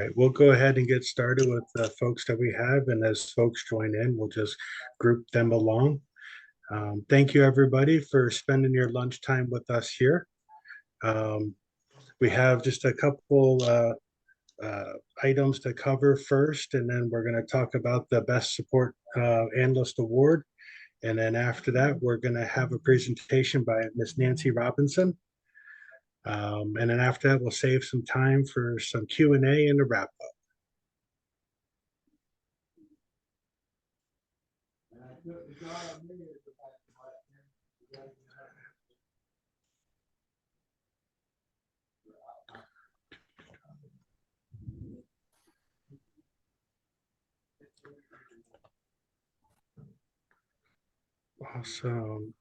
right, we'll go ahead and get started with the folks that we have, and as folks join in, we'll just group them along. Thank you, everybody, for spending your lunchtime with us here. Um, we have just a couple items to cover first, and then we're going to talk about the Best Support Analyst Award. And then after that, we're going to have a presentation by Miss Nancy Robinson. And then after that, we'll save some time for some Q&A and a wrap up. Awesome.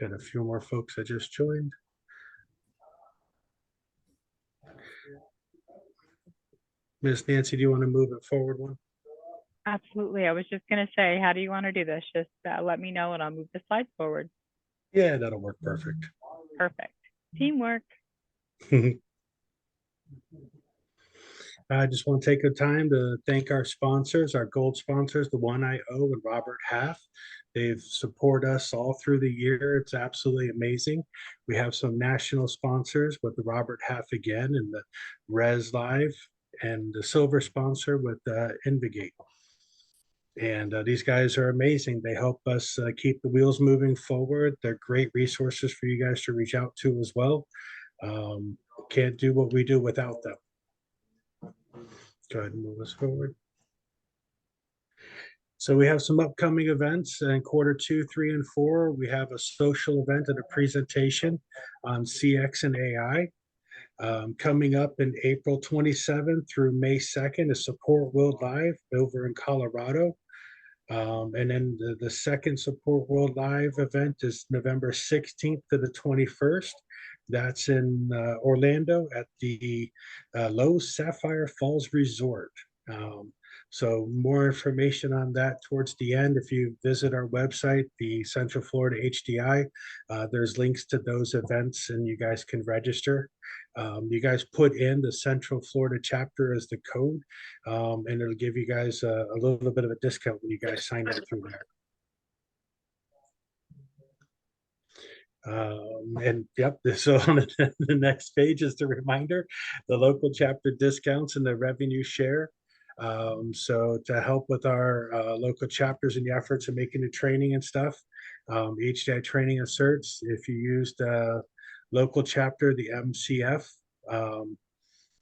Got a few more folks that just joined. Miss Nancy, do you want to move it forward one? Absolutely. I was just going to say, how do you want to do this? Just let me know and I'll move the slides forward. Yeah, that'll work perfect. Perfect. Teamwork. I just want to take a time to thank our sponsors, our gold sponsors, the One IO and Robert Half. They've supported us all through the year. It's absolutely amazing. We have some national sponsors with the Robert Half again and the Res Live and the silver sponsor with Invigate. And these guys are amazing. They help us keep the wheels moving forward. They're great resources for you guys to reach out to as well. Can't do what we do without them. Go ahead and move us forward. So we have some upcoming events in Q2, 3, and 4. We have a social event and a presentation on CX and AI. Coming up in April 27th through May 2nd is Support World Live over in Colorado. And then the second Support World Live event is November 16th to the 21st. That's in Orlando at the Lowe's Sapphire Falls Resort. So more information on that towards the end. If you visit our website, the Central Florida HDI, there's links to those events and you guys can register. You guys put in the Central Florida chapter as the code, and it'll give you guys a little bit of a discount when you guys sign up through there. And yep, so on the next page is the reminder, the local chapter discounts and the revenue share. So to help with our local chapters and the efforts of making the training and stuff, HDI training asserts, if you use the local chapter, the MCF,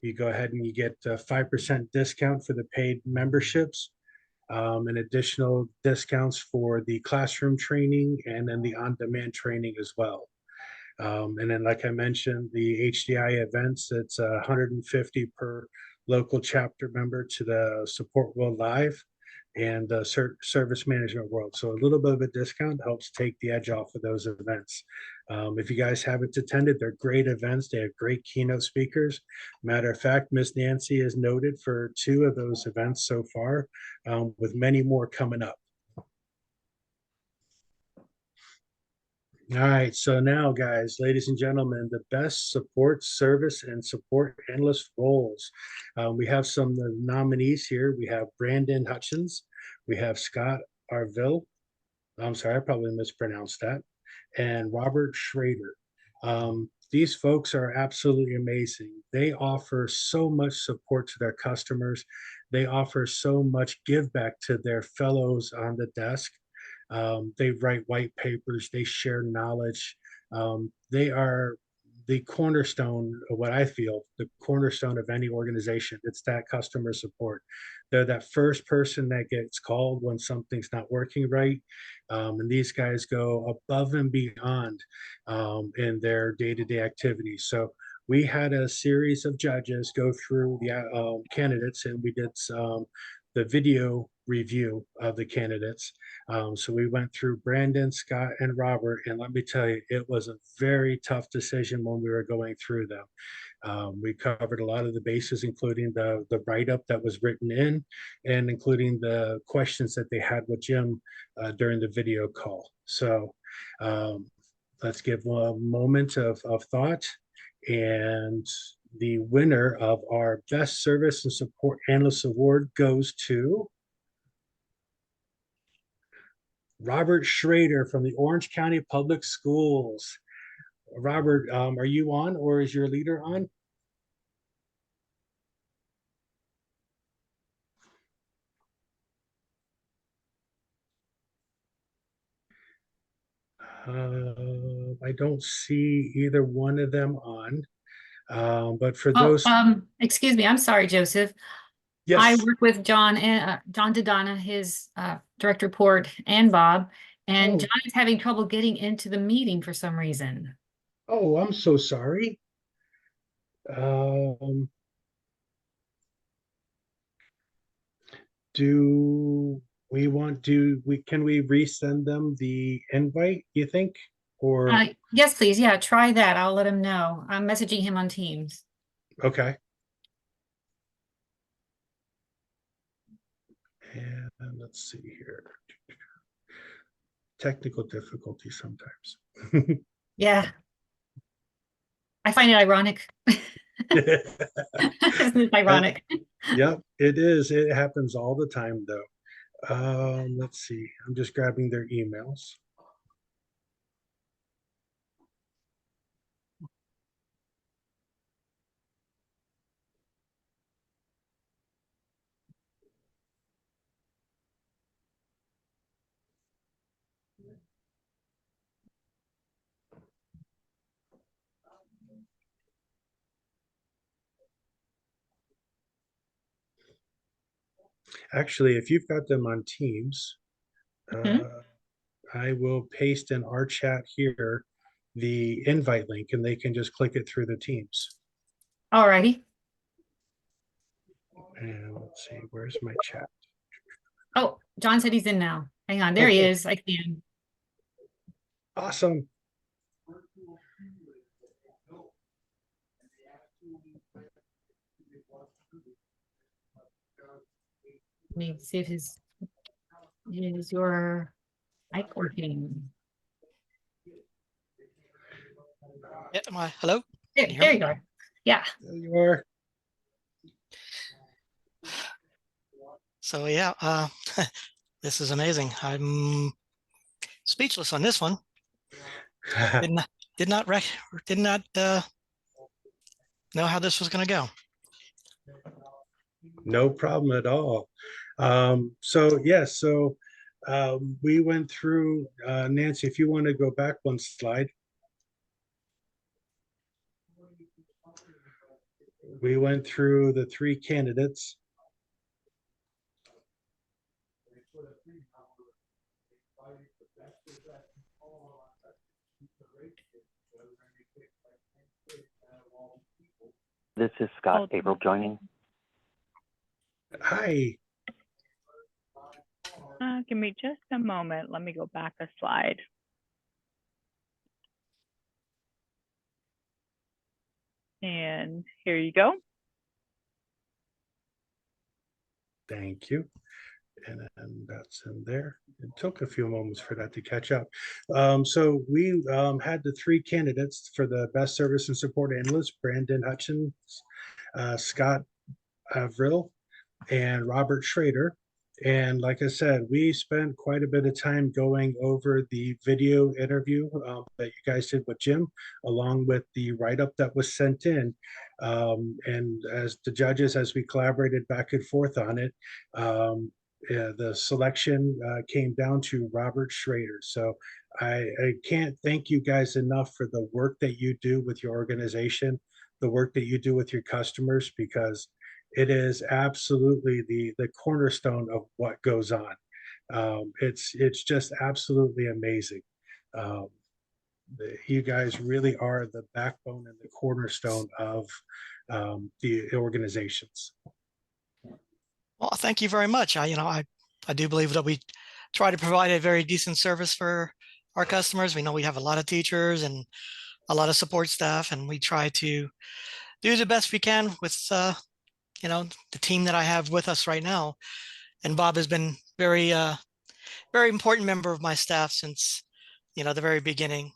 you go ahead and you get a 5% discount for the paid memberships, and additional discounts for the classroom training and then the on-demand training as well. And then, like I mentioned, the HDI events, it's 150 per local chapter member to the Support World Live and the Service Management World. So a little bit of a discount helps take the edge off of those events. If you guys haven't attended, they're great events. They have great keynote speakers. Matter of fact, Miss Nancy is noted for 2 of those events so far, with many more coming up. All right, so now, guys, ladies and gentlemen, the best support service and support analyst roles. We have some nominees here. We have Brandon Hutchins. We have Scott Arville. I'm sorry, I probably mispronounced that. And Robert Schrader. These folks are absolutely amazing. They offer so much support to their customers. They offer so much give back to their fellows on the desk. They write white papers, they share knowledge. They are the cornerstone of what I feel, the cornerstone of any organization. It's that customer support. They're that first person that gets called when something's not working right. And these guys go above and beyond in their day-to-day activities. So we had a series of judges go through the candidates, and we did the video review of the candidates. So we went through Brandon, Scott, and Robert, and let me tell you, it was a very tough decision when we were going through them. We covered a lot of the bases, including the write-up that was written in, and including the questions that they had with Jim during the video call. So let's give a moment of thought and the winner of our Best Service and Support Analyst Award goes to Robert Schrader from the Orange County Public Schools. Robert, are you on or is your leader on? I don't see either one of them on. But for Oh, those, excuse me. I'm sorry, Joseph. I yes. work with John and John Dodonna, his direct report, and Bob. And Oh, John is having trouble getting into the meeting for some reason. oh, I'm so sorry. Um, do we want to we can we resend them the invite, you think? Or Yes, please. Yeah, try that. I'll let him know. I'm messaging him on Teams. okay. And let's see here. Technical difficulty sometimes. Yeah, I find it ironic. Isn't it Uh, ironic? Yep, it is. It happens all the time though. Let's see. I'm just grabbing their emails. Actually, if you've got them on Teams, Mhm. I will paste in our chat here the invite link and they can just click it through the Teams. All righty. And let's see, where's my chat? Oh, John said he's in now. Hang on. There he Okay, is. I see him. awesome. Let me see if is your mic working. Yeah, hello? There, Can you hear there me? you are. Yeah. There you are. So yeah, this is amazing. I'm speechless on this one. Did not did not rec did not know how this was going to go. No problem at all. So yes, so we went through, Nancy, if you want to go back one slide. We went through the three candidates. This is Scott Hold April joining. Hi. Give me just a moment. Let me go back a slide. And here you go. Thank you. And then that's in there. It took a few moments for that to catch up. So we had the three candidates for the best service and support analyst: Brandon Hutchins, Scott Avril, and Robert Schrader. And like I said, we spent quite a bit of time going over the video interview that you guys did with Jim, along with the write-up that was sent in. And as the judges, as we collaborated back and forth on it, the selection came down to Robert Schrader. So I can't thank you guys enough for the work that you do with your organization, the work that you do with your customers, because it is absolutely the cornerstone of what goes on. It's just absolutely amazing. Um, you guys really are the backbone and the cornerstone of the organizations. Well, thank you very much. I do believe that we try to provide a very decent service for our customers. We know we have a lot of teachers and a lot of support staff, and we try to do the best we can with the team that I have with us right now. And Bob has been very important member of my staff since the very beginning.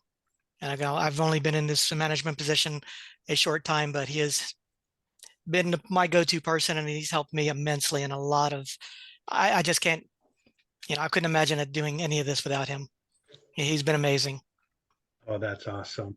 And I've only been in this management position a short time, but he has been my go-to person, and he's helped me immensely in a lot of, I just can't, I couldn't imagine it doing any of this without him. He's been amazing. Oh, that's awesome.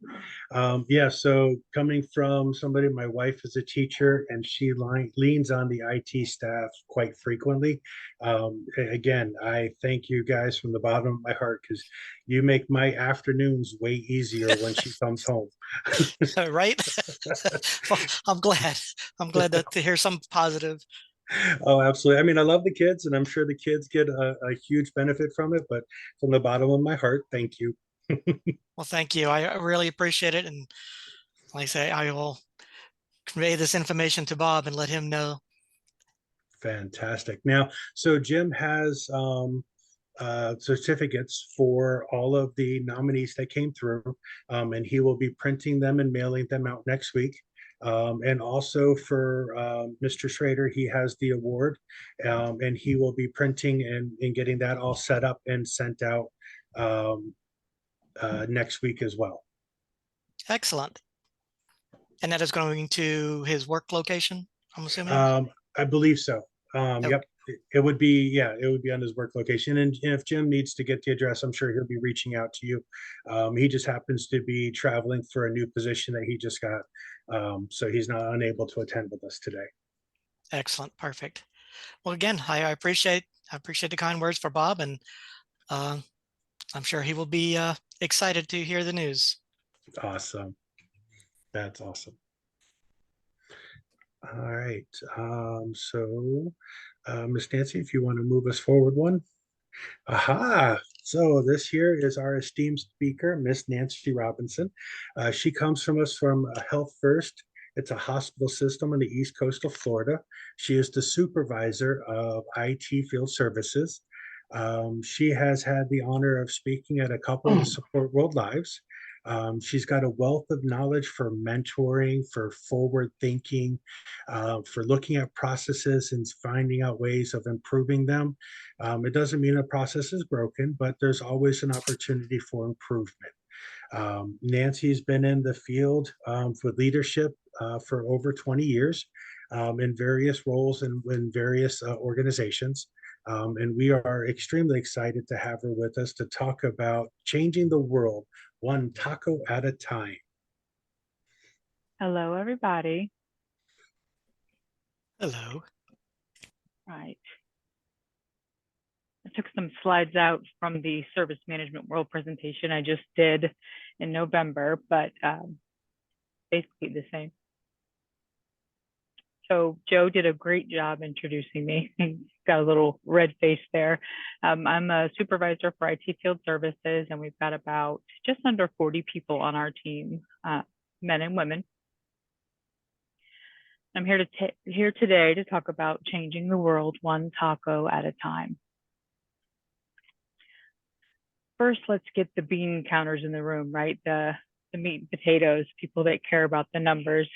Yeah, so coming from somebody, my wife is a teacher and she leans on the IT staff quite frequently. Again, I thank you guys from the bottom of my heart because you make my afternoons way easier when she comes home. Right? Well, I'm glad to hear some positive. Oh, absolutely. I mean, I love the kids and I'm sure the kids get a huge benefit from it, but from the bottom of my heart, thank you. Well, thank you. I really appreciate it. And like I say, I will convey this information to Bob and let him know. Fantastic. Now, so Jim has certificates for all of the nominees that came through, and he will be printing them and mailing them out next week. And also for Mr. Schrader, he has the award, and he will be printing and getting that all set up and sent out next week as well. Excellent. And that is going to his work location, I'm assuming? I believe so. Okay. Yep. It would be, yeah, it would be on his work location. And if Jim needs to get the address, I'm sure he'll be reaching out to you. He just happens to be traveling for a new position that he just got. So he's not unable to attend with us today. Excellent. Perfect. Well, again, I appreciate the kind words for Bob, and I'm sure he will be excited to hear the news. Awesome. That's awesome. All right. So Miss Nancy, if you want to move us forward one. Aha! So this here is our esteemed speaker, Miss Nancy Robinson. She comes from us from Health First. It's a hospital system on the east coast of Florida. She is the supervisor of IT field services. She has had the honor of speaking at a couple of the Support World Lives. She's got a wealth of knowledge for mentoring, for forward thinking, for looking at processes and finding out ways of improving them. It doesn't mean a process is broken, but there's always an opportunity for improvement. Nancy's been in the field with leadership for over 20 years in various roles and in various organizations. And we are extremely excited to have her with us to talk about changing the world one taco at a time. Hello, everybody. Hello. Right. I took some slides out from the Service Management World presentation I just did in November, but basically the same. So Joe did a great job introducing me. He's got a little red face there. I'm a supervisor for IT field services, and we've got about just under 40 people on our team, men and women. I'm here today to talk about changing the world one taco at a time. First, let's get the bean counters in the room, right? The meat and potatoes, people that care about the numbers,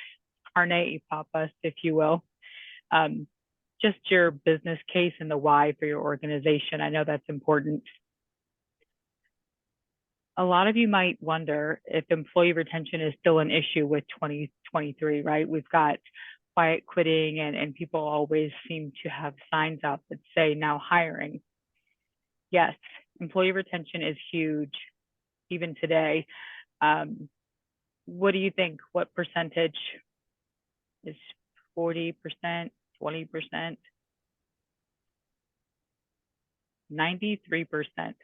carne y papas, if you will. Just your business case and the why for your organization. I know that's important. A lot of you might wonder if employee retention is still an issue with 2023, right? We've got quiet quitting and people always seem to have signs out that say now hiring. Yes, employee retention is huge, even today. What do you think? What percentage is 40%, 20%? 93%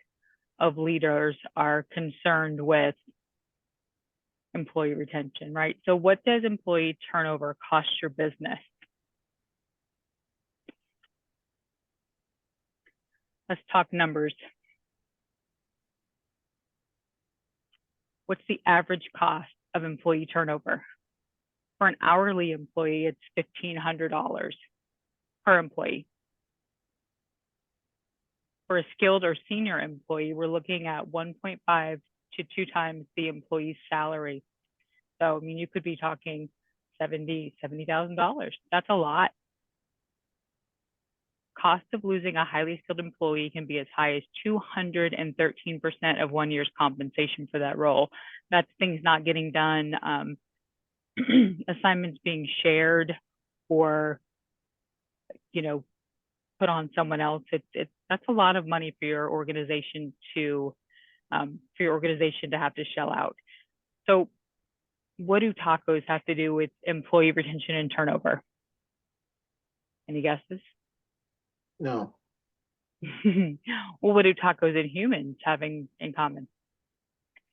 of leaders are concerned with employee retention, right? So what does employee turnover cost your business? Let's talk numbers. What's the average cost of employee turnover? For an hourly employee, it's $1,500 per employee. For a skilled or senior employee, we're looking at 1.5 to 2 times the employee's salary. So, I mean, you could be talking $70,000. That's a lot. Cost of losing a highly skilled employee can be as high as 213% of 1 year's compensation for that role. That's things not getting done, assignments being shared, or, put on someone else. That's a lot of money for your organization to have to shell out. So what do tacos have to do with employee retention and turnover? Any guesses? No. Well, what do tacos and humans having in common?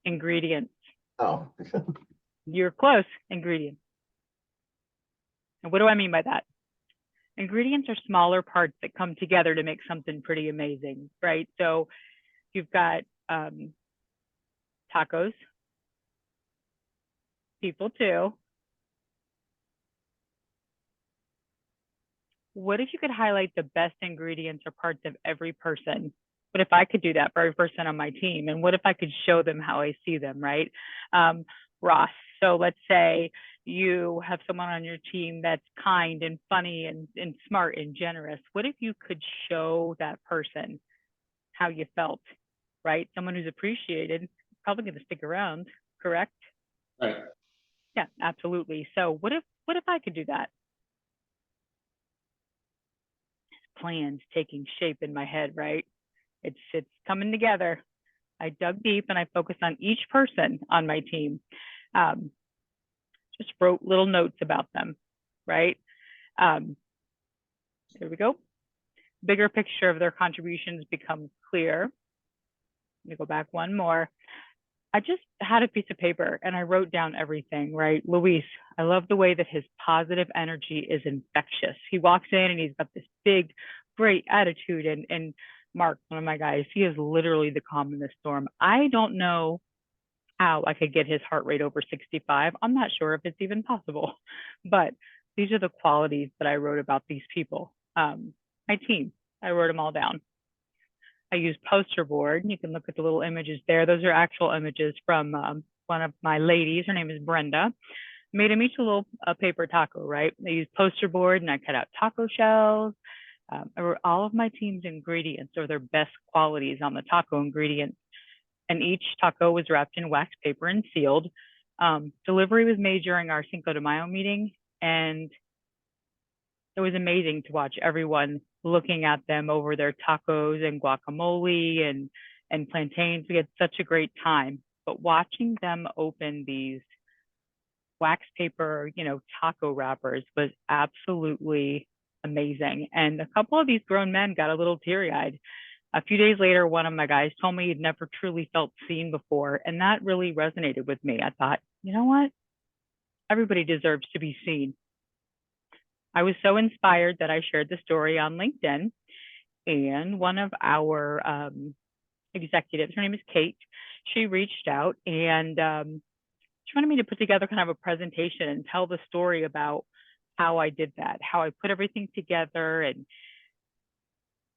Ingredients. Oh. You're close. Ingredients. And what do I mean by that? Ingredients are smaller parts that come together to make something pretty amazing, right? So you've got tacos, people too. What if you could highlight the best ingredients or parts of every person? What if I could do that for every person on my team? And what if I could show them how I see them, right? Ross, so let's say you have someone on your team that's kind and funny and smart and generous. What if you could show that person how you felt, right? Someone who's appreciated, probably going to stick around, correct? Right. Yeah, absolutely. So what if I could do that? Plans taking shape in my head, right? It's coming together. I dug deep and I focused on each person on my team. Just wrote little notes about them, right? There we go. Bigger picture of their contributions becomes clear. Let me go back one more. I just had a piece of paper and I wrote down everything, right? Luis, I love the way that his positive energy is infectious. He walks in and he's got this big, great attitude. And Mark, one of my guys, he is literally the calm in the storm. I don't know how I could get his heart rate over 65. I'm not sure if it's even possible, but these are the qualities that I wrote about these people. My team, I wrote them all down. I use poster board. You can look at the little images there. Those are actual images from one of my ladies. Her name is Brenda. Made them each a little paper taco, right? I used poster board and I cut out taco shells. I wrote all of my team's ingredients or their best qualities on the taco ingredients. And each taco was wrapped in wax paper and sealed. Delivery was made during our Cinco de Mayo meeting. And it was amazing to watch everyone looking at them over their tacos and guacamole and plantains. We had such a great time. But watching them open these wax paper, taco wrappers was absolutely amazing. And a couple of these grown men got a little teary-eyed. A few days later, one of my guys told me he'd never truly felt seen before. And that really resonated with me. I thought, you know what? Everybody deserves to be seen. I was so inspired that I shared the story on LinkedIn, and one of our executives, her name is Kate, she reached out and she wanted me to put together kind of a presentation and tell the story about how I did that, how I put everything together, and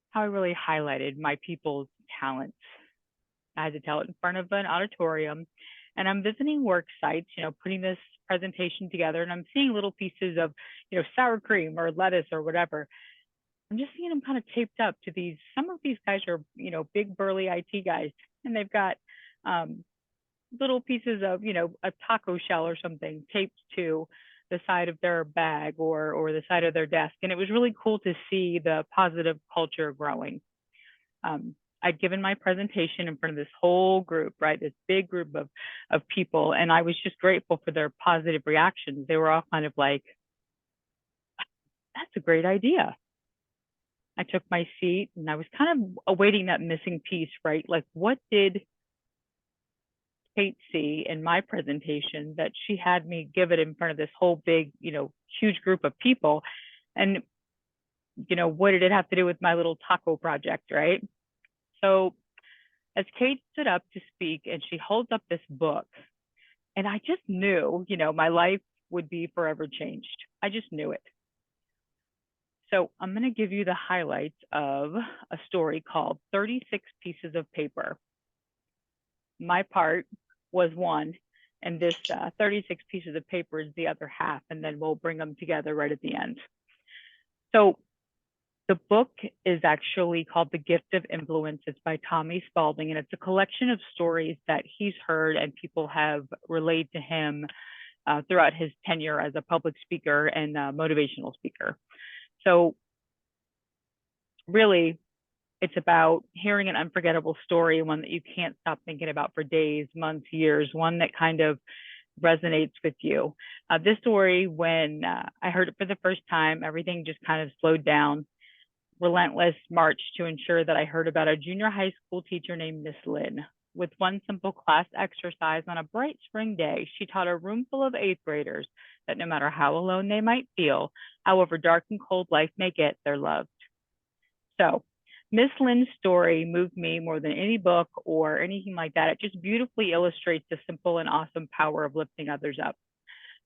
how I really highlighted my people's talents. I had to tell it in front of an auditorium, and I'm visiting work sites, putting this presentation together, and I'm seeing little pieces of, sour cream or lettuce or whatever. I'm just seeing them kind of taped up to these. Some of these guys are, big burly IT guys, and they've got little pieces of, a taco shell or something taped to the side of their bag or the side of their desk. And it was really cool to see the positive culture growing. I'd given my presentation in front of this whole group, right? This big group of people. And I was just grateful for their positive reactions. They were all kind of like, that's a great idea. I took my seat and I was kind of awaiting that missing piece, right? Like, what did Kate see in my presentation that she had me give it in front of this whole big, huge group of people? And, what did it have to do with my little taco project, right? So as Kate stood up to speak and she holds up this book, and I just knew, my life would be forever changed. I just knew it. So I'm going to give you the highlights of a story called 36 Pieces of Paper. My part was one, and this 36 pieces of paper is the other half, and then we'll bring them together right at the end. So the book is actually called The Gift of Influence. It's by Tommy Spalding, and it's a collection of stories that he's heard and people have relayed to him throughout his tenure as a public speaker and motivational speaker. So really, it's about hearing an unforgettable story, one that you can't stop thinking about for days, months, years, one that kind of resonates with you. This story, when I heard it for the first time, everything just kind of slowed down. Relentless march to ensure that I heard about a junior high school teacher named Miss Lynn. With one simple class exercise on a bright spring day, she taught a room full of eighth graders that no matter how alone they might feel, however dark and cold life may get, they're loved. So Miss Lynn's story moved me more than any book or anything like that. It just beautifully illustrates the simple and awesome power of lifting others up.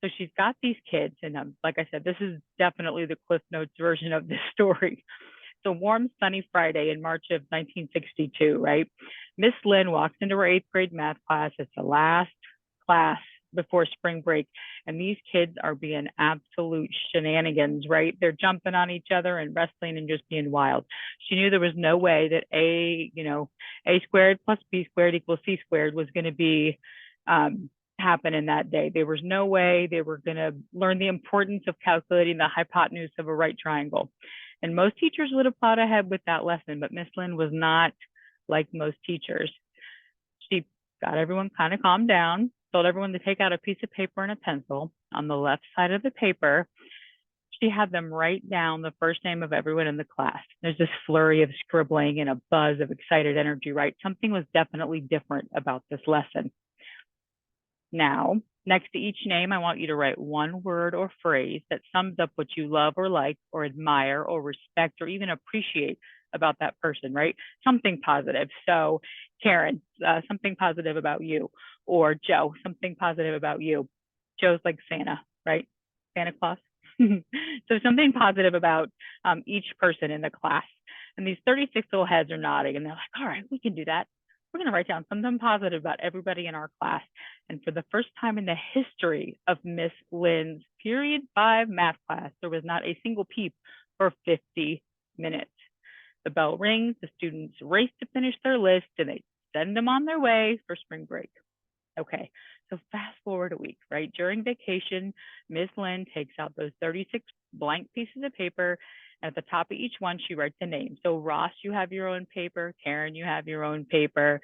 So she's got these kids, and like I said, this is definitely the Cliff Notes version of this story. It's a warm, sunny Friday in March of 1962, right? Miss Lynn walks into her eighth grade math class. It's the last class before spring break, and these kids are being absolute shenanigans, right? They're jumping on each other and wrestling and just being wild. She knew there was no way that A squared plus B squared equals C squared was going to be happening that day. There was no way they were going to learn the importance of calculating the hypotenuse of a right triangle. And most teachers would have plowed ahead with that lesson, but Miss Lynn was not like most teachers. She got everyone kind of calmed down, told everyone to take out a piece of paper and a pencil. On the left side of the paper, she had them write down the first name of everyone in the class. There's this flurry of scribbling and a buzz of excited energy, right? Something was definitely different about this lesson. Now, next to each name, I want you to write one word or phrase that sums up what you love or like or admire or respect or even appreciate about that person, right? Something positive. So Karen, something positive about you. Or Joe, something positive about you. Joe's like Santa, right? Santa Claus. So something positive about each person in the class. And these 36 little heads are nodding and they're like, all right, we can do that. We're going to write down something positive about everybody in our class. And for the first time in the history of Miss Lynn's period 5 math class, there was not a single peep for 50 minutes. The bell rings, the students race to finish their list, and they send them on their way for spring break. Okay, so fast forward a week, right? During vacation, Miss Lynn takes out those 36 blank pieces of paper. At the top of each one, she writes a name. So Ross, you have your own paper. Karen, you have your own paper.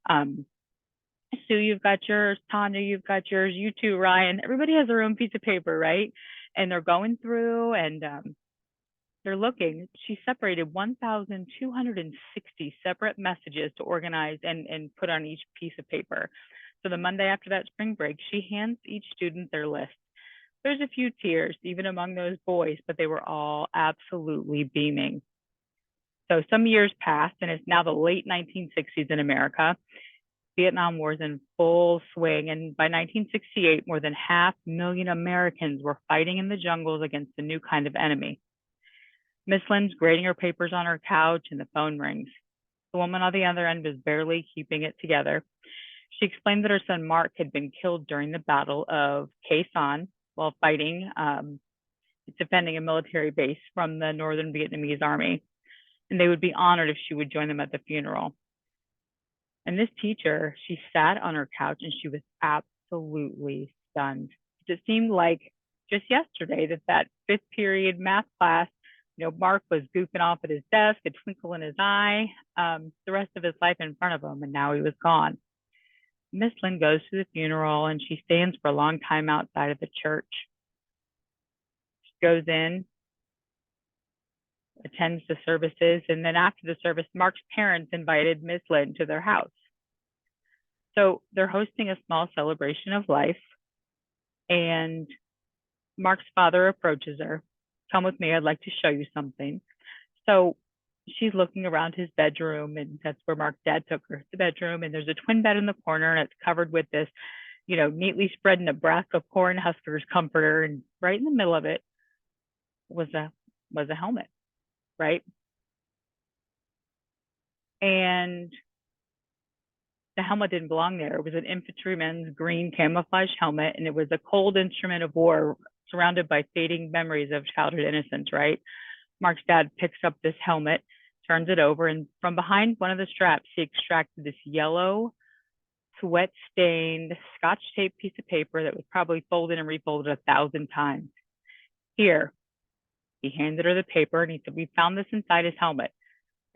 Sue, you've got yours. Tanya, you've got yours. You too, Ryan. Everybody has their own piece of paper, right? And they're going through and they're looking. She separated 1,260 separate messages to organize and put on each piece of paper. So the Monday after that spring break, she hands each student their list. There's a few tears, even among those boys, but they were all absolutely beaming. So some years passed, and it's now the late 1960s in America. Vietnam War is in full swing, and by 1968, more than 500,000 Americans were fighting in the jungles against a new kind of enemy. Miss Lynn's grading her papers on her couch, and the phone rings. The woman on the other end was barely keeping it together. She explained that her son Mark had been killed during the Battle of Khe Sanh while fighting, defending a military base from the Northern Vietnamese army, and they would be honored if she would join them at the funeral. And this teacher, she sat on her couch and she was absolutely stunned. It seemed like just yesterday that 5th period math class, Mark was goofing off at his desk, a twinkle in his eye, the rest of his life in front of him, and now he was gone. Miss Lynn goes to the funeral and she stands for a long time outside of the church. She goes in, attends the services, and then after the service, Mark's parents invited Miss Lynn to their house. So they're hosting a small celebration of life, and Mark's father approaches her. Come with me, I'd like to show you something. So she's looking around his bedroom, and that's where Mark's dad took her, the bedroom, and there's a twin bed in the corner, and it's covered with this, neatly spread Nebraska corn huskers comforter, and right in the middle of it was a helmet, right? And the helmet didn't belong there. It was an infantryman's green camouflage helmet, and it was a cold instrument of war surrounded by fading memories of childhood innocence, right? Mark's dad picks up this helmet, turns it over, and from behind one of the straps, he extracted this yellow sweat stained Scotch tape piece of paper that was probably folded and refolded 1,000 times. Here, he handed her the paper and he said, "We found this inside his helmet.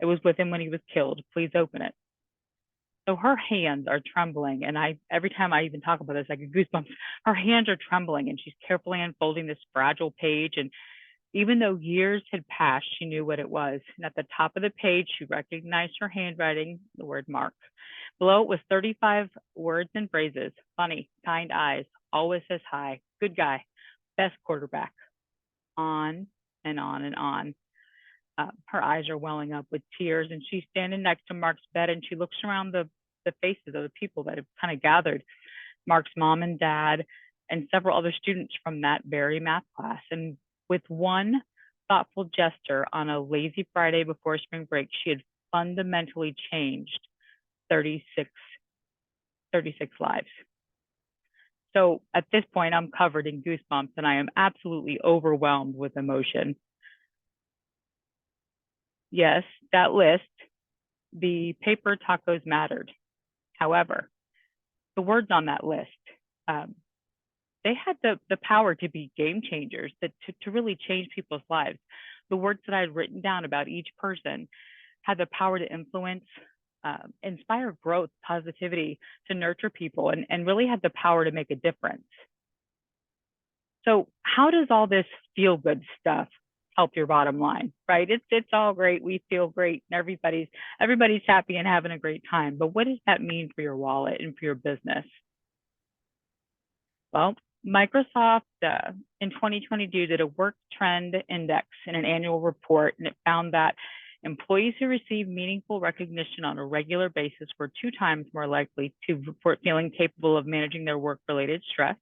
It was with him when he was killed. Please open it." So her hands are trembling. And every time I even talk about this, I get goosebumps. Her hands are trembling and she's carefully unfolding this fragile page. And even though years had passed, she knew what it was. And at the top of the page, she recognized her handwriting, the word Mark. Below it was 35 words and phrases: funny, kind eyes, always says hi, good guy, best quarterback. On and on and on. Her eyes are welling up with tears, and she's standing next to Mark's bed, and she looks around the faces of the people that have kind of gathered: Mark's mom and dad, and several other students from that very math class. And with one thoughtful gesture on a lazy Friday before spring break, she had fundamentally changed 36 lives. So at this point, I'm covered in goosebumps and I am absolutely overwhelmed with emotion. Yes, that list, the paper tacos mattered. However, the words on that list, they had the power to be game changers, to really change people's lives. The words that I had written down about each person had the power to influence, inspire growth, positivity, to nurture people, and really had the power to make a difference. So how does all this feel good stuff help your bottom line, right? It's all great. We feel great and everybody's happy and having a great time. But what does that mean for your wallet and for your business? Well, Microsoft in 2022 did a work trend index in an annual report, and it found that employees who receive meaningful recognition on a regular basis were 2 times more likely to report feeling capable of managing their work-related stress.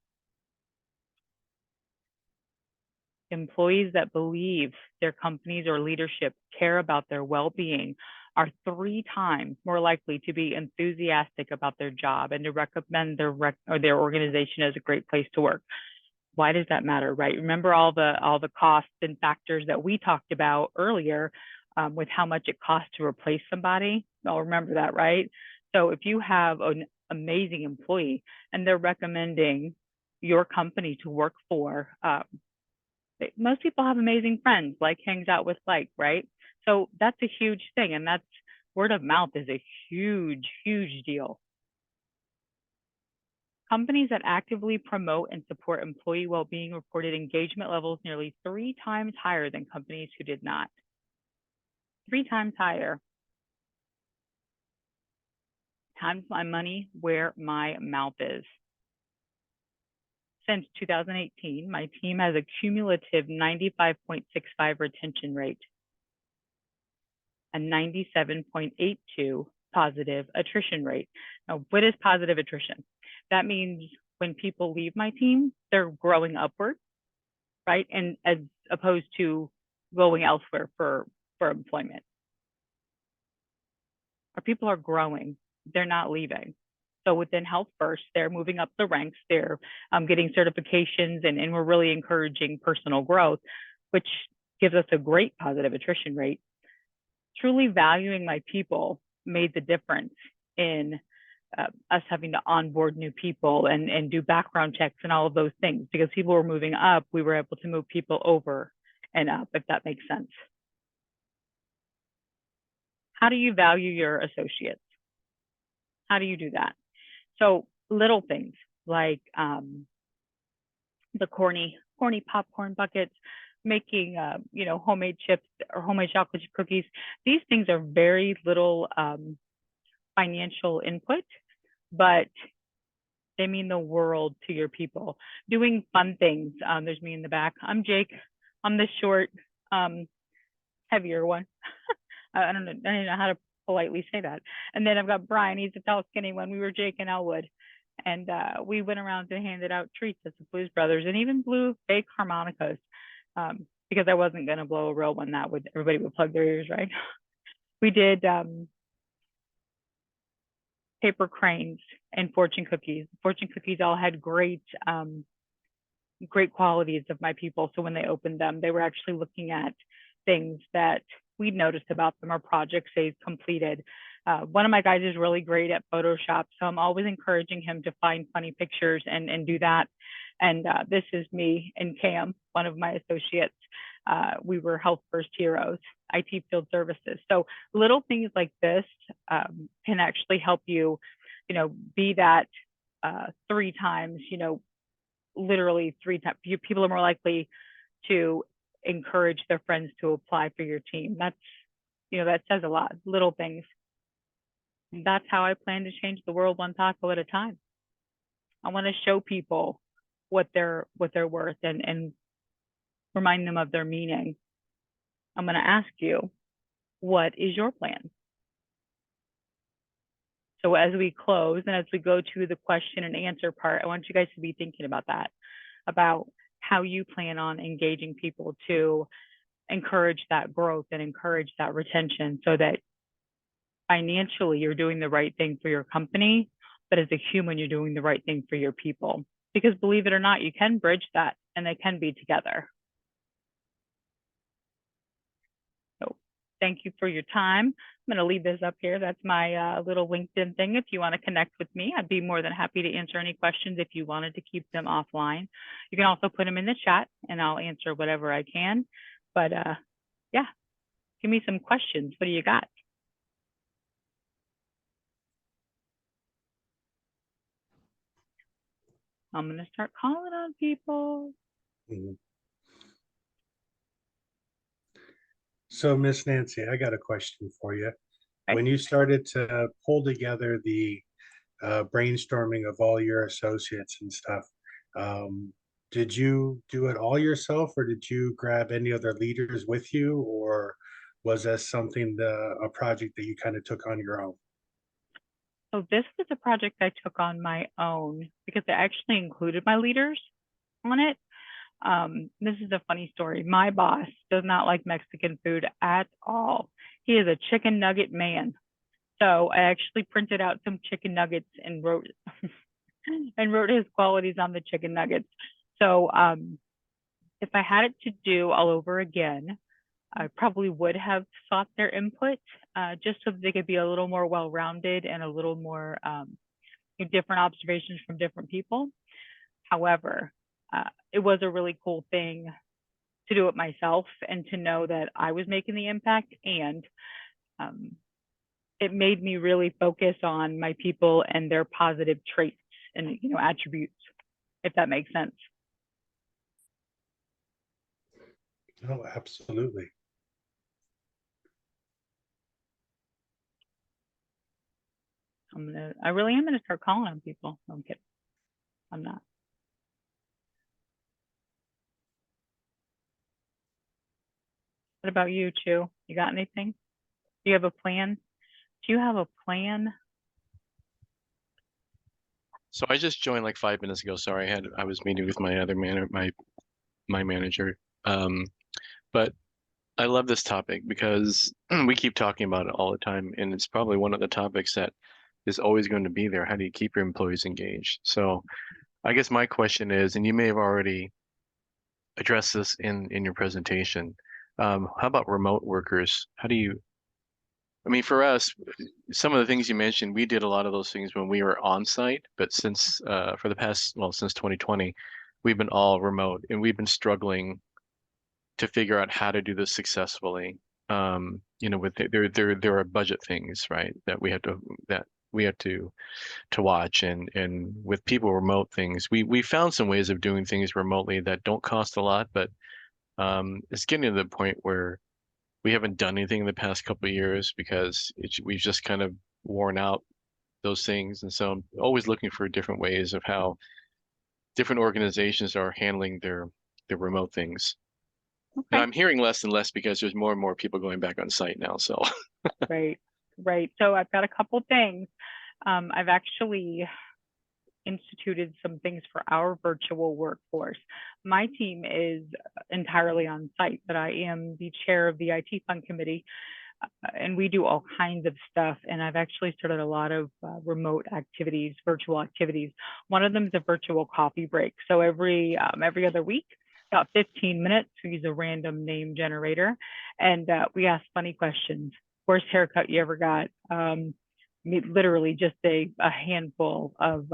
Employees that believe their companies or leadership care about their well-being are 3 times more likely to be enthusiastic about their job and to recommend their organization as a great place to work. Why does that matter, right? Remember all the costs and factors that we talked about earlier, with how much it costs to replace somebody? I'll remember that, right? So if you have an amazing employee and they're recommending your company to work for, most people have amazing friends, like hangs out with like, right? So that's a huge thing. And that's word of mouth is a huge, huge deal. Companies that actively promote and support employee well-being reported engagement levels nearly 3 times higher than companies who did not. 3 times higher. Times my money where my mouth is. Since 2018, my team has a cumulative 95.65 retention rate, a 97.82 positive attrition rate. Now, what is positive attrition? That means when people leave my team, they're growing upward, right? And as opposed to going elsewhere for employment. Our people are growing, they're not leaving. So within Health First, they're moving up the ranks, they're getting certifications, and we're really encouraging personal growth, which gives us a great positive attrition rate. Truly valuing my people made the difference in us having to onboard new people and do background checks and all of those things. Because people were moving up, we were able to move people over and up, if that makes sense. How do you value your associates? How do you do that? So little things like the corny popcorn buckets, making homemade chips or homemade chocolate chip cookies. These things are very little financial input, but they mean the world to your people. Doing fun things. There's me in the back. I'm Jake. I'm the short, heavier one. I don't know how to politely say that. And then I've got Brian. He's the tall, skinny one. We were Jake and Elwood. And we went around and handed out treats as the Blues Brothers, and even blew fake harmonicas, because I wasn't going to blow a real one. Everybody would plug their ears, right? We did paper cranes and fortune cookies. Fortune cookies all had great qualities of my people. So when they opened them, they were actually looking at things that we'd noticed about them or projects they've completed. One of my guys is really great at Photoshop, so I'm always encouraging him to find funny pictures and do that. And this is me and Cam, one of my associates. We were health first heroes, IT field services. So little things like this can actually help you, be that 3 times, literally 3 times. People are more likely to encourage their friends to apply for your team. That's, that says a lot. Little things. That's how I plan to change the world, one taco at a time. I want to show people what they're worth and remind them of their meaning. I'm going to ask you, what is your plan? So as we close and as we go to the question and answer part, I want you guys to be thinking about that, about how you plan on engaging people to encourage that growth and encourage that retention, so that financially you're doing the right thing for your company, but as a human, you're doing the right thing for your people. Because believe it or not, you can bridge that and they can be together. So thank you for your time. I'm going to leave this up here. That's my little LinkedIn thing. If you want to connect with me, I'd be more than happy to answer any questions if you wanted to keep them offline. You can also put them in the chat and I'll answer whatever I can. But yeah, give me some questions. What do you got? I'm going to start calling on people. Mhm. So, Miss Nancy, I got a question for you. Okay. When you started to pull together the brainstorming of all your associates and stuff, did you do it all yourself, or did you grab any other leaders with you, or was that something a project that you kind of took on your own? So this was a project I took on my own because I actually included my leaders on it. This is a funny story. My boss does not like Mexican food at all. He is a chicken nugget man. So I actually printed out some chicken nuggets and wrote his qualities on the chicken nuggets. So if I had it to do all over again, I probably would have sought their input just so they could be a little more well-rounded and a little more different observations from different people. However, it was a really cool thing to do it myself and to know that I was making the impact, and it made me really focus on my people and their positive traits and attributes, if that makes sense. Oh, absolutely. I really am gonna start calling on people. No, I'm kidding. I'm not. What about you, Chu? You got anything? Do you have a plan? Do you have a plan? So I just joined like 5 minutes ago. Sorry, I was meeting with my other my manager. But I love this topic because we keep talking about it all the time, and it's probably one of the topics that is always going to be there. How do you keep your employees engaged? So I guess my question is, and you may have already addressed this in your presentation, how about remote workers? How do you, I mean, for us, some of the things you mentioned, we did a lot of those things when we were on site, but since for the past, well, since 2020, we've been all remote, and we've been struggling to figure out how to do this successfully. With there are budget things, right, that we have to watch, and with people remote things, we found some ways of doing things remotely that don't cost a lot, but it's getting to the point where we haven't done anything in the past couple of years because we've just kind of worn out those things. And so I'm always looking for different ways of how different organizations are handling their remote things. And Okay. I'm hearing less and less because there's more and more people going back on site now. So Right. So I've got a couple things. I've actually instituted some things for our virtual workforce. My team is entirely on site, but I am the chair of the IT fund committee, and we do all kinds of stuff. And I've actually started a lot of remote activities, virtual activities. One of them is a virtual coffee break. So every other week, about 15 minutes, we use a random name generator, and we ask funny questions. worst haircut you ever got. Literally just a handful of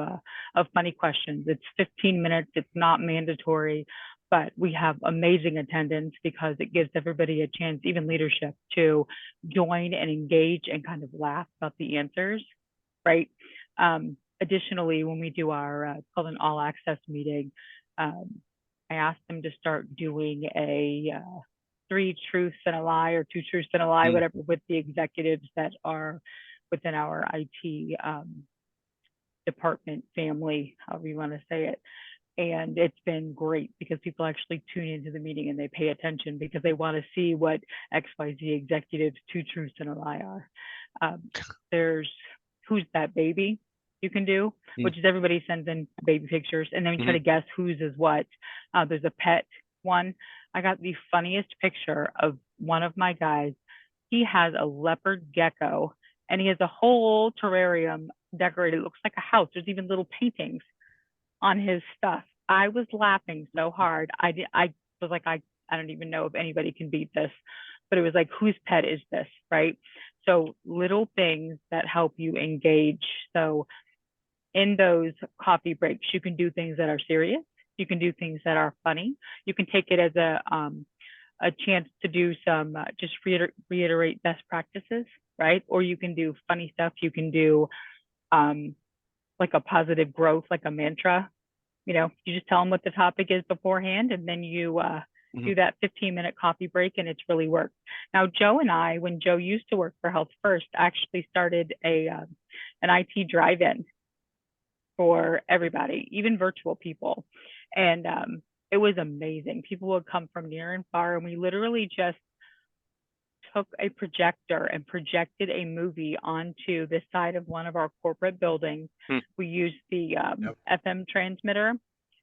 funny questions. It's 15 minutes. It's not mandatory, but we have amazing attendance because it gives everybody a chance, even leadership, to join and engage and kind of laugh about the answers, right? Additionally, when we do our it's called an all access meeting, I asked them to start doing a 3 truths and a lie, or 2 truths and a lie, whatever, with the executives that are within our IT department family, however you want to say it. And it's been great because people actually tune into the meeting and they pay attention because they want to see what XYZ executives 2 truths and a lie are. There's who's that baby you can do, which is everybody sends in baby pictures and then we try to guess whose is what. There's a pet one. I got the funniest picture of one of my guys. He has a leopard gecko and he has a whole terrarium decorated. It looks like a house. There's even little paintings on his stuff. I was laughing so hard. I was like, I don't even know if anybody can beat this, but it was like, whose pet is this, right? So little things that help you engage. So in those coffee breaks, you can do things that are serious. You can do things that are funny. You can take it as a chance to do some, just reiterate best practices, right? Or you can do funny stuff. You can do like a positive growth, like a mantra. You know, you just tell them what the topic is beforehand, and then you do that 15-minute coffee break, and it's really worked. Now, Joe and I, when Joe used to work for Health First, actually started an IT drive-in for everybody, even virtual people. And it was amazing. People would come from near and far, and we literally just took a projector and projected a movie onto the side of one of our corporate buildings. We used the FM transmitter,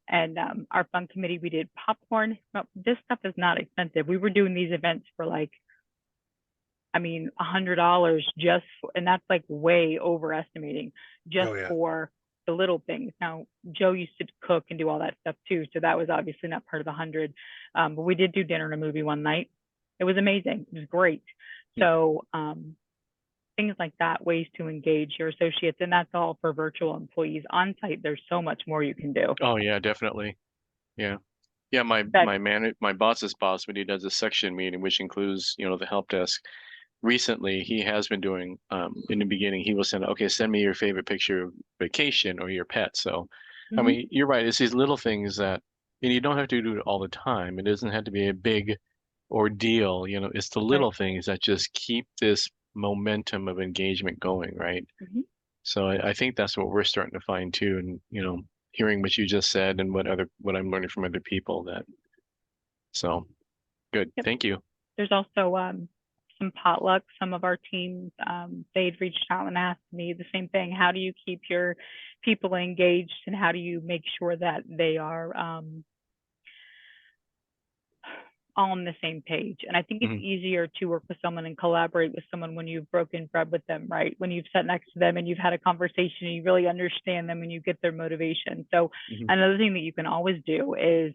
and our fund committee, we did popcorn. This stuff is not expensive. We were doing these events for like, I mean, $100 just, and that's like way overestimating just for the little things. Now, Joe used to cook and do all that stuff too, so that was obviously not part of the 100. But we did do dinner and a movie one night. It was amazing. It was great. So things like that, ways to engage your associates, and that's all for virtual employees. On site, there's so much more you can do. Oh yeah, definitely. Yeah. Yeah, my boss's boss, when he does a section meeting, which includes, you know, the help desk, recently he has been doing in the beginning, he will send, okay, send me your favorite picture of vacation or your pet. So I mean, you're right, it's these little things that, and you don't have to do it all the time. It doesn't have to be a big ordeal, you know, it's the little things that just keep this momentum of engagement going, right? So I think that's what we're starting to find too, and you know, hearing what you just said and what I'm learning from other people, that so good. Thank you. There's also some potluck. Some of our teams, they'd reached out and asked me the same thing. How do you keep your people engaged, and how do you make sure that they are all on the same page? And I think it's easier to work with someone and collaborate with someone when you've broken bread with them, right? When you've sat next to them and you've had a conversation and you really understand them and you get their motivation. So another thing that you can always do is,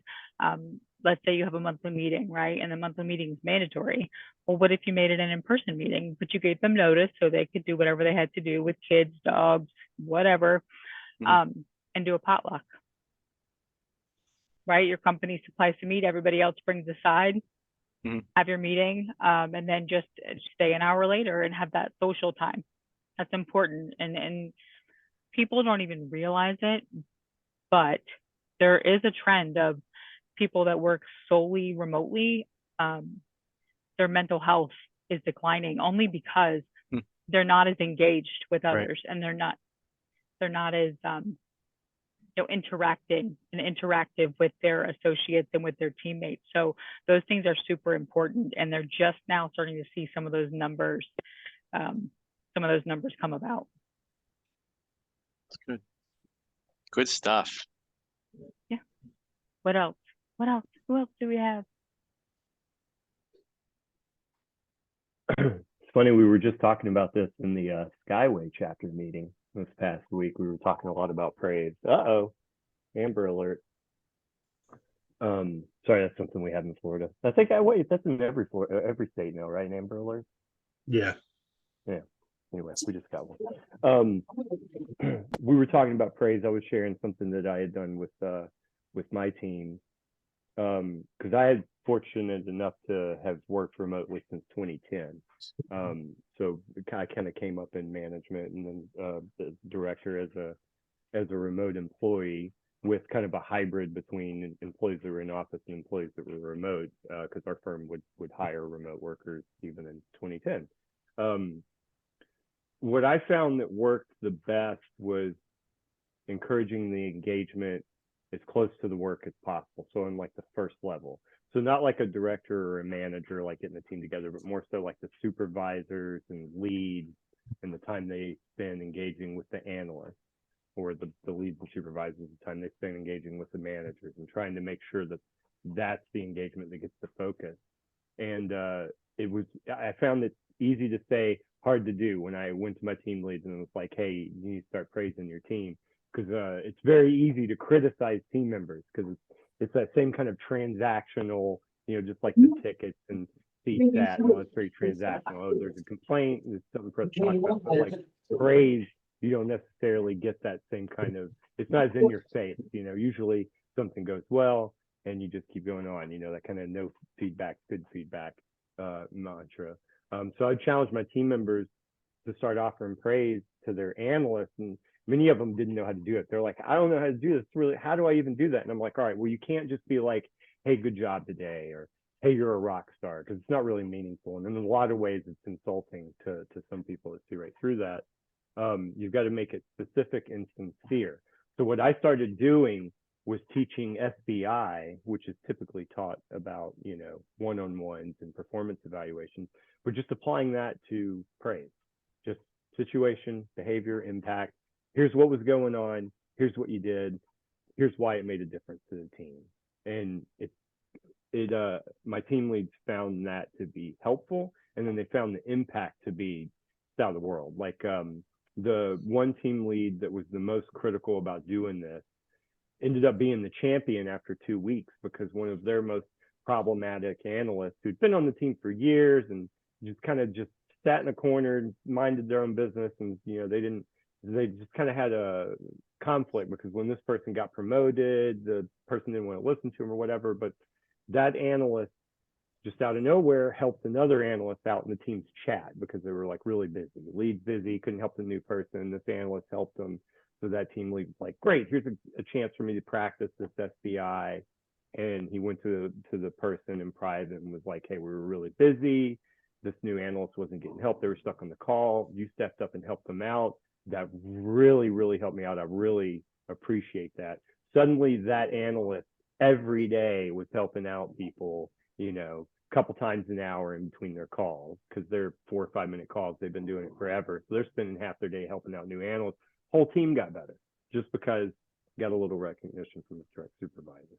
let's say you have a monthly meeting, right? And the monthly meeting is mandatory. Well, what if you made it an in-person meeting, but you gave them notice so they could do whatever they had to do with kids, dogs, whatever, and do a potluck? Right? Your company supplies the meat, everybody else brings a side, have your meeting, and then just stay an hour later and have that social time. That's important. And people don't even realize it, but there is a trend of people that work solely remotely. Their mental health is declining only because they're not as engaged with others, and they're not as interactive with their associates and with their teammates. So those things are super important, and they're just now starting to see some of those numbers come about. That's good. Good stuff. Yeah. What else? Who else do we have? It's funny, we were just talking about this in the Skyway chapter meeting this past week. We were talking a lot about parades. Amber alert. Sorry, that's something we have in Florida. I think that's in every state now, right? An Amber alert. Yeah. Yeah. Anyway, we just got one. We were talking about praise. I was sharing something that I had done with my team, because I had fortunate enough to have worked remotely since 2010. So I kind of came up in management and then the director as a remote employee, with kind of a hybrid between employees that were in office and employees that were remote, because our firm would hire remote workers even in 2010. What I found that worked the best was encouraging the engagement as close to the work as possible. So in like the first level. So not like a director or a manager, like getting the team together, but more so like the supervisors and leads and the time they spend engaging with the analysts, or the leads and supervisors, the time they spend engaging with the managers, and trying to make sure that that's the engagement that gets the focus. And I found it easy to say, hard to do when I went to my team leads and it was like, hey, you need to start praising your team, because it's very easy to criticize team members, because it's that same kind of transactional, just like the tickets and CSAT, it's very transactional. Oh, there's a complaint, there's something for us to talk about, but like praise, you don't necessarily get that same kind of, it's not as in your face, usually something goes well and you just keep going on, that kind of no feedback, good feedback mantra. So I challenged my team members to start offering praise to their analysts, and many of them didn't know how to do it. They're like, I don't know how to do this. Really, how do I even do that? And I'm like, all right, well, you can't just be like, hey, good job today, or hey, you're a rock star, because it's not really meaningful. And in a lot of ways, it's insulting to some people to see right through that. You've got to make it specific and sincere. So what I started doing was teaching SBI, which is typically taught about, one-on-ones and performance evaluations. We're just applying that to praise, just situation, behavior, impact. Here's what was going on. Here's what you did. Here's why it made a difference to the team. And my team leads found that to be helpful. And then they found the impact to be out of the world. Like the one team lead that was the most critical about doing this ended up being the champion after 2 weeks, because one of their most problematic analysts, who'd been on the team for years and just sat in a corner and minded their own business, and they just kind of had a conflict, because when this person got promoted, the person didn't want to listen to him or whatever. But that analyst, just out of nowhere, helped another analyst out in the team's chat, because they were like really busy. The lead's busy, couldn't help the new person. This analyst helped them. So that team lead was like, great, here's a chance for me to practice this SBI. And he went to the person in private and was like, hey, we were really busy. This new analyst wasn't getting help. They were stuck on the call. You stepped up and helped them out. That really, really helped me out. I really appreciate that. Suddenly that analyst every day was helping out people, a couple times an hour in between their calls, because they're 4 or 5 minute calls. They've been doing it forever. So they're spending half their day helping out new analysts. Whole team got better just because got a little recognition from the direct supervisor.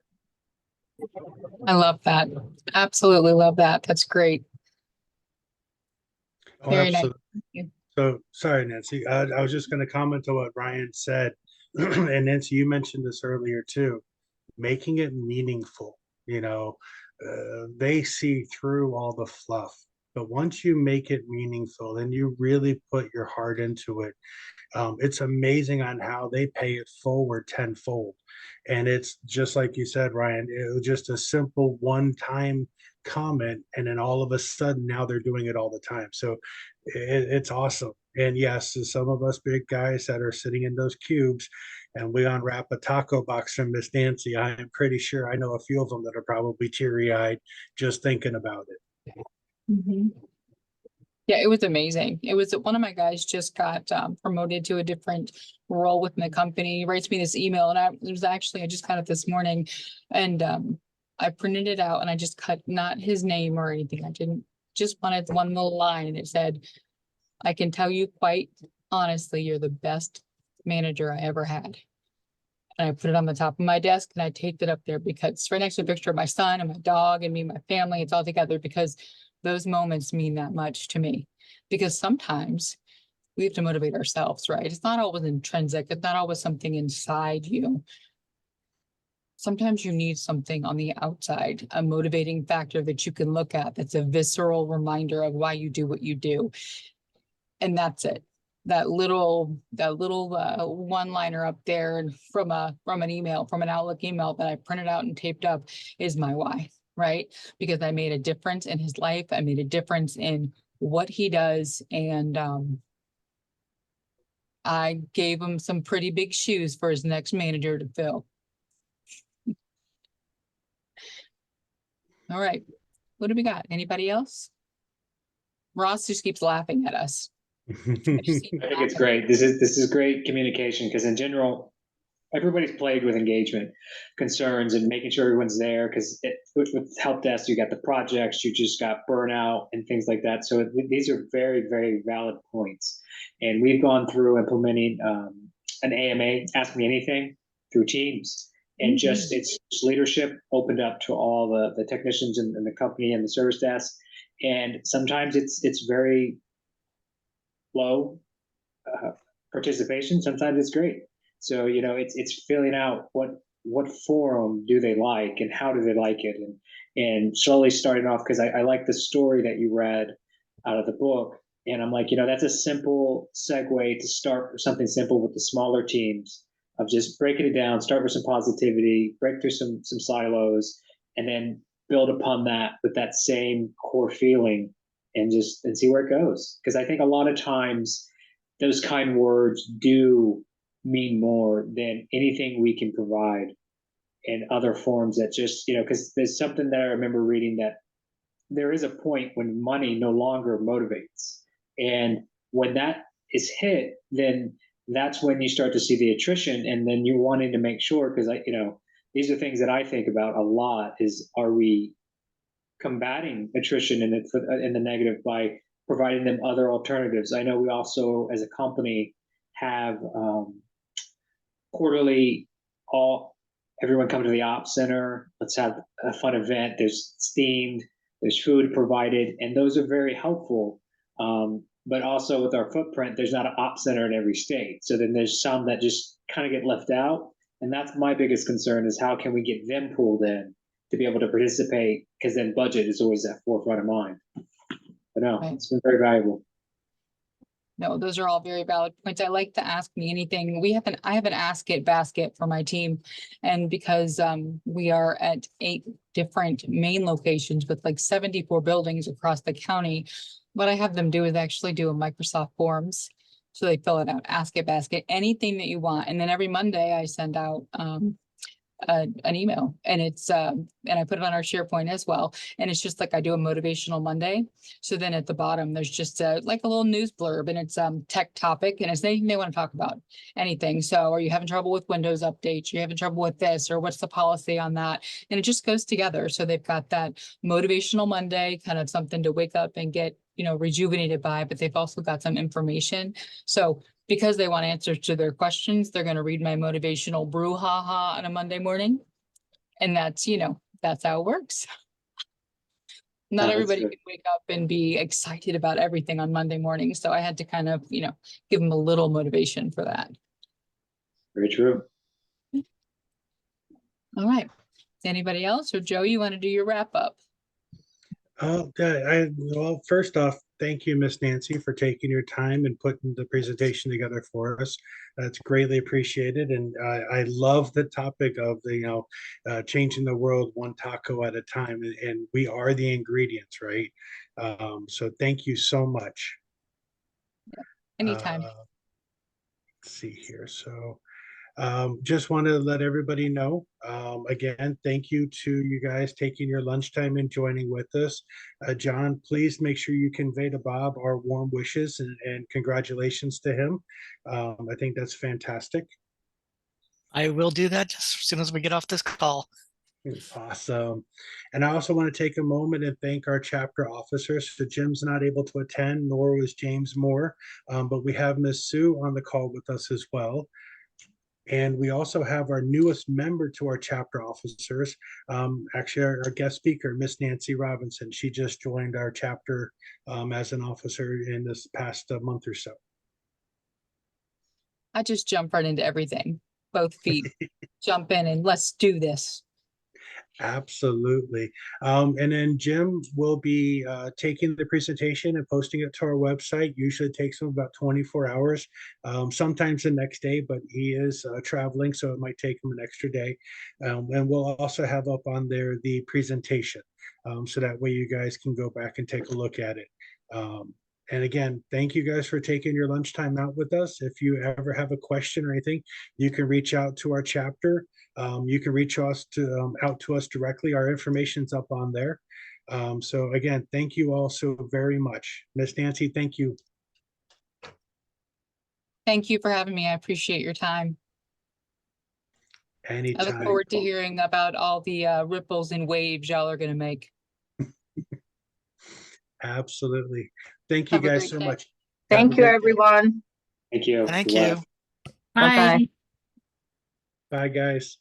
I love that. Absolutely love that. That's great. Oh, Very nice. absolutely. Thank you. So sorry, Nancy. I was just going to comment on what Ryan said. And Nancy, you mentioned this earlier too, making it meaningful. They see through all the fluff, but once you make it meaningful, then you really put your heart into it. It's amazing on how they pay it forward tenfold. And it's just like you said, Ryan, it was just a simple one-time comment, and then all of a sudden now they're doing it all the time. So it's awesome. And yes, some of us big guys that are sitting in those cubes and we unwrap a taco box from Miss Nancy, I am pretty sure I know a few of them that are probably teary-eyed just thinking about it. Mhm. Yeah, it was amazing. It was one of my guys just got promoted to a different role within the company. He writes me this email, and I just got it this morning, and I printed it out and I just cut not his name or anything. I didn't, just wanted one little line, and it said, I can tell you quite honestly, you're the best manager I ever had. And I put it on the top of my desk and I taped it up there because it's right next to a picture of my son and my dog and me and my family. It's all together because those moments mean that much to me. Because sometimes we have to motivate ourselves, right? It's not always intrinsic. It's not always something inside you. Sometimes you need something on the outside, a motivating factor that you can look at that's a visceral reminder of why you do what you do. And that's it. That little one-liner up there and from an email, from an Outlook email that I printed out and taped up is my why, right? Because I made a difference in his life. I made a difference in what he does. And I gave him some pretty big shoes for his next manager to fill. All right. What do we got? Anybody else? Ross just keeps laughing at us. I think it's great. This is great communication, because in general, everybody's plagued with engagement concerns and making sure everyone's there, because with help desk, you got the projects, you just got burnout and things like that. So these are very, very valid points. And we've gone through implementing an AMA, Ask Me Anything, through Teams. And just its leadership opened up to all the technicians in the company and the service desk. And sometimes it's very low participation. Sometimes it's great. So, you know, it's filling out what forum do they like and how do they like it, and slowly starting off, because I like the story that you read out of the book, and I'm like, you know, that's a simple segue to start something simple with the smaller teams of just breaking it down, start with some positivity, break through some silos, and then build upon that with that same core feeling, and see where it goes. Because I think a lot of times those kind words do mean more than anything we can provide in other forms, that just, you know, because there's something that I remember reading, that there is a point when money no longer motivates. And when that is hit, then that's when you start to see the attrition, and then you're wanting to make sure, because you know, these are things that I think about a lot, is, are we combating attrition in the negative by providing them other alternatives? I know we also, as a company, have quarterly, everyone come to the ops center. Let's have a fun event. There's themed, there's food provided, and those are very helpful. But also with our footprint, there's not an ops center in every state. So then there's some that just kind of get left out. And that's my biggest concern, is how can we get them pulled in to be able to participate? Because then budget is always at forefront of mind. But no, Right. It's been very valuable. No, those are all very valid points. I like to Ask Me Anything. I have an Ask It basket for my team. And because we are at 8 different main locations with like 74 buildings across the county, what I have them do is actually do a Microsoft Forms. So they fill it out, Ask It basket, anything that you want. And then every Monday I send out an email, and it's and I put it on our SharePoint as well. And it's just like, I do a motivational Monday. So then at the bottom, there's just like a little news blurb, and it's tech topic, and it's anything they want to talk about, anything. So are you having trouble with Windows updates? Are you having trouble with this? Or what's the policy on that? And it just goes together. So they've got that motivational Monday, kind of something to wake up and get, you know, rejuvenated by, but they've also got some information. So because they want answers to their questions, they're going to read my motivational brouhaha on a Monday morning. And that's, you know, that's how it works. Not That's everybody good. can wake up and be excited about everything on Monday morning. So I had to kind of, you know, give them a little motivation for that. Very true. All right. Anybody else? Or Joe, you want to do your wrap up? Oh, well, first off, thank you, Miss Nancy, for taking your time and putting the presentation together for us. That's greatly appreciated. And I love the topic of changing the world one taco at a time. And we are the ingredients, right? So thank you so much. Anytime. Let's see here. So just want to let everybody know, again, thank you to you guys taking your lunchtime and joining with us. John, please make sure you convey to Bob our warm wishes and congratulations to him. I think that's fantastic. I will do that just as soon as we get off this call. Awesome. And I also want to take a moment and thank our chapter officers. So Jim's not able to attend, nor was James Moore, but we have Miss Sue on the call with us as well. And we also have our newest member to our chapter officers, actually our guest speaker, Miss Nancy Robinson. She just joined our chapter as an officer in this past month or so. I just jump right into everything, both feet, jump in and let's do this. Absolutely. And then Jim will be taking the presentation and posting it to our website. Usually it takes him about 24 hours, sometimes the next day, but he is traveling, so it might take him an extra day. And we'll also have up on there the presentation, so that way you guys can go back and take a look at it. And again, thank you guys for taking your lunchtime out with us. If you ever have a question or anything, you can reach out to our chapter. You can reach us to out to us directly. Our information's up on there. So again, thank you all so very much. Miss Nancy, thank you. Thank you for having me. I appreciate your time. I look Anytime. forward to hearing about all the ripples and waves y'all are gonna make. Absolutely. Thank you Have a guys great so day. much. Have a Thank you, great day. everyone. Thank you. Thank Good luck. you. Bye. Bye-bye. Bye, guys.